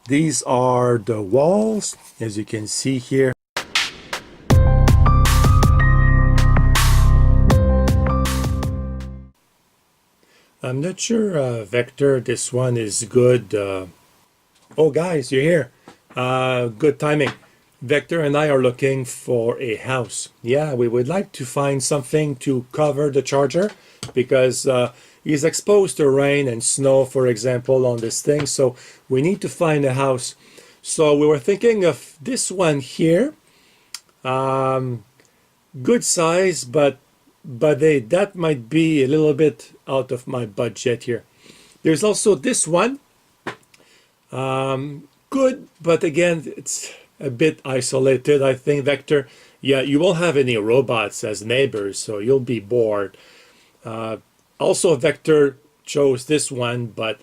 These are the walls, as you can see here. I'm not sure, Vector, this one is good. Oh, guys, you're here. Good timing. Vector and I are looking for a house. Yeah, we would like to find something to cover the charger because he's exposed to rain and snow, for example, on this thing. So we need to find a house. So we were thinking of this one here. Good size, but that might be a little bit out of my budget here. There's also this one. Good, but again, it's a bit isolated, I think, Vector. Yeah, you won't have any robots as neighbors, so you'll be bored. Also, Vector chose this one, but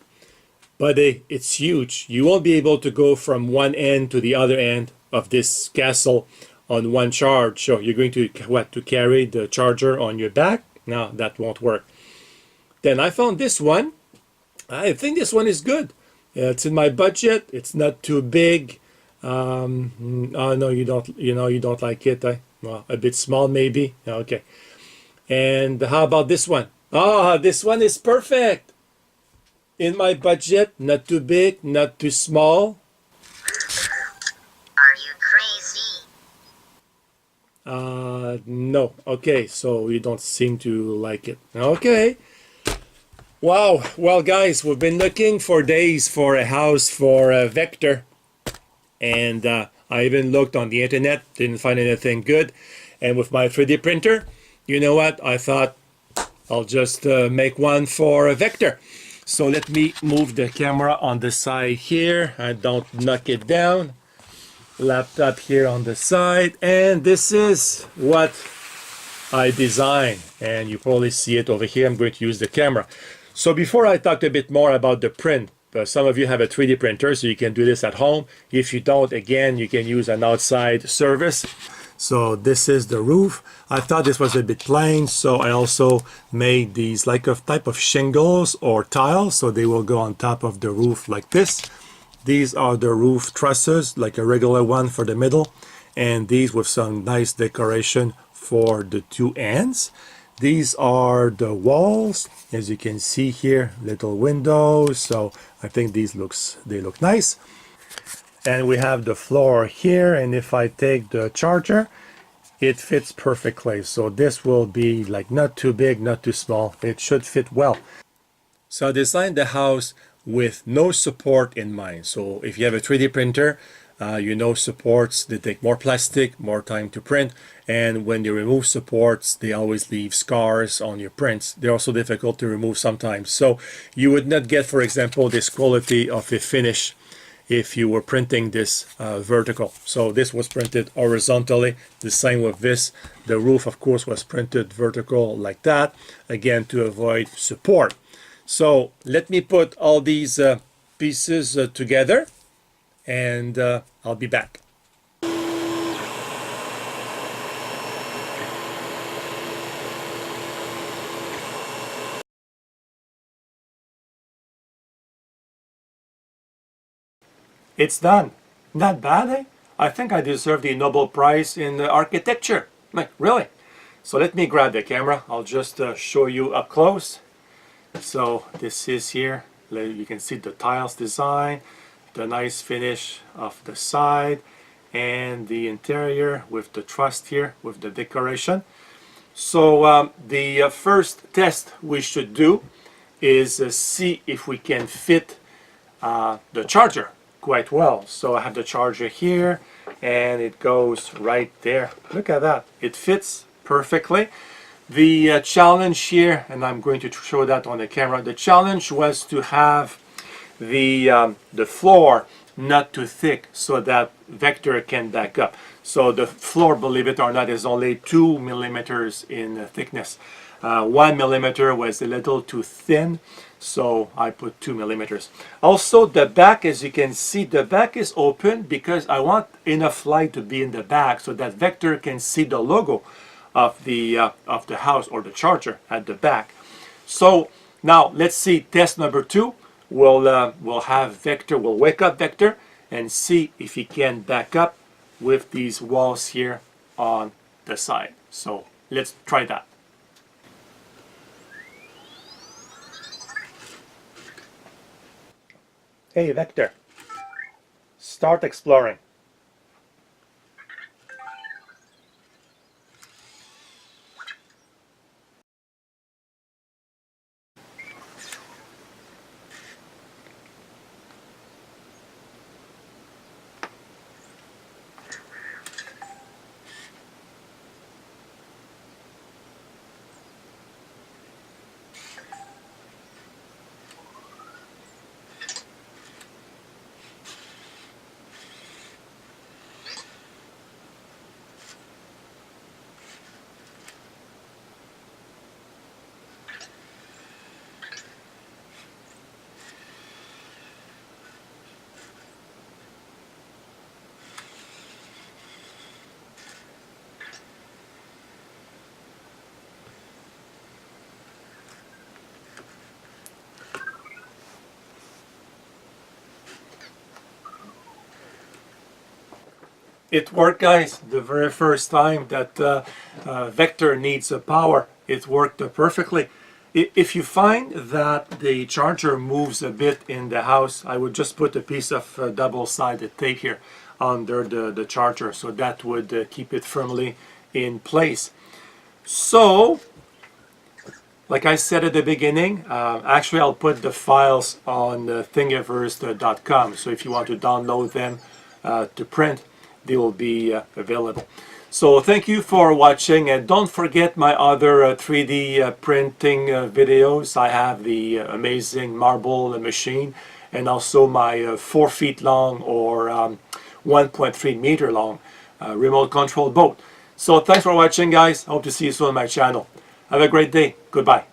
it's huge. You won't be able to go from one end to the other end of this castle on one charge. So you're going to to carry the charger on your back? No, that won't work. Then I found this one. I think this one is good. It's in my budget. It's not too big. Oh no, you don't. You don't like it. Well, a bit small maybe. Okay. And how about this one? Ah, this one is perfect. In my budget, not too big, not too small. Are you crazy? No. Okay, so you don't seem to like it. Okay. Wow. Well, guys, we've been looking for days for a house for Vector. And I even looked on the internet, didn't find anything good. And with my 3D printer, you know what? I thought I'll just make one for Vector. So let me move the camera on the side here. I don't knock it down. Laptop here on the side. And this is what I designed. And you probably see it over here. I'm going to use the camera. So before I talked a bit more about the print, some of you have a 3D printer, so you can do this at home. If you don't, again, you can use an outside service. So this is the roof. I thought this was a bit plain, so I also made these like a type of shingles or tiles, so they will go on top of the roof like this. These are the roof trusses, like a regular one for the middle, and these with some nice decoration for the two ends. These are the walls, as you can see here, little windows. So I think they look nice. And we have the floor here, and if I take the charger, it fits perfectly. So this will be like not too big, not too small. It should fit well. So I designed the house with no support in mind. So if you have a 3D printer, supports, they take more plastic, more time to print, and when they remove supports, they always leave scars on your prints. They're also difficult to remove sometimes. So you would not get, for example, this quality of a finish if you were printing this vertical. So this was printed horizontally. The same with this. The roof, of course, was printed vertical like that, again, to avoid support. So let me put all these pieces together, and I'll be back. It's done. Not bad, eh? I think I deserve the Nobel Prize in architecture. Like, really? So let me grab the camera. I'll just show you up close. So this is here. You can see the tiles design, the nice finish of the side, and the interior with the truss here with the decoration. So the first test we should do is see if we can fit the charger quite well. So I have the charger here, and it goes right there. Look at that. It fits perfectly. The challenge here, and I'm going to show that on the camera, the challenge was to have the floor not too thick so that Vector can back up. So the floor, believe it or not, is only 2 millimeters in thickness. 1 millimeter was a little too thin, so I put 2 millimeters. Also, the back, as you can see, the back is open because I want enough light to be in the back so that Vector can see the logo of the house or the charger at the back. So now let's see test number 2. We'll have Vector, we'll wake up Vector, and see if he can back up with these walls here on the side. So let's try that. Hey Vector, start exploring. It worked, guys. The very first time that Vector needs a power, it worked perfectly. If you find that the charger moves a bit in the house, I would just put a piece of double-sided tape here under the charger, so that would keep it firmly in place. So, like I said at the beginning, actually I'll put the files on thingiverse.com, so if you want to download them to print, they will be available. So thank you for watching, and don't forget my other 3D printing videos. I have the amazing marble machine, and also my 4 feet long or 1.3 meter long remote control boat. So thanks for watching, guys. Hope to see you soon on my channel. Have a great day. Goodbye.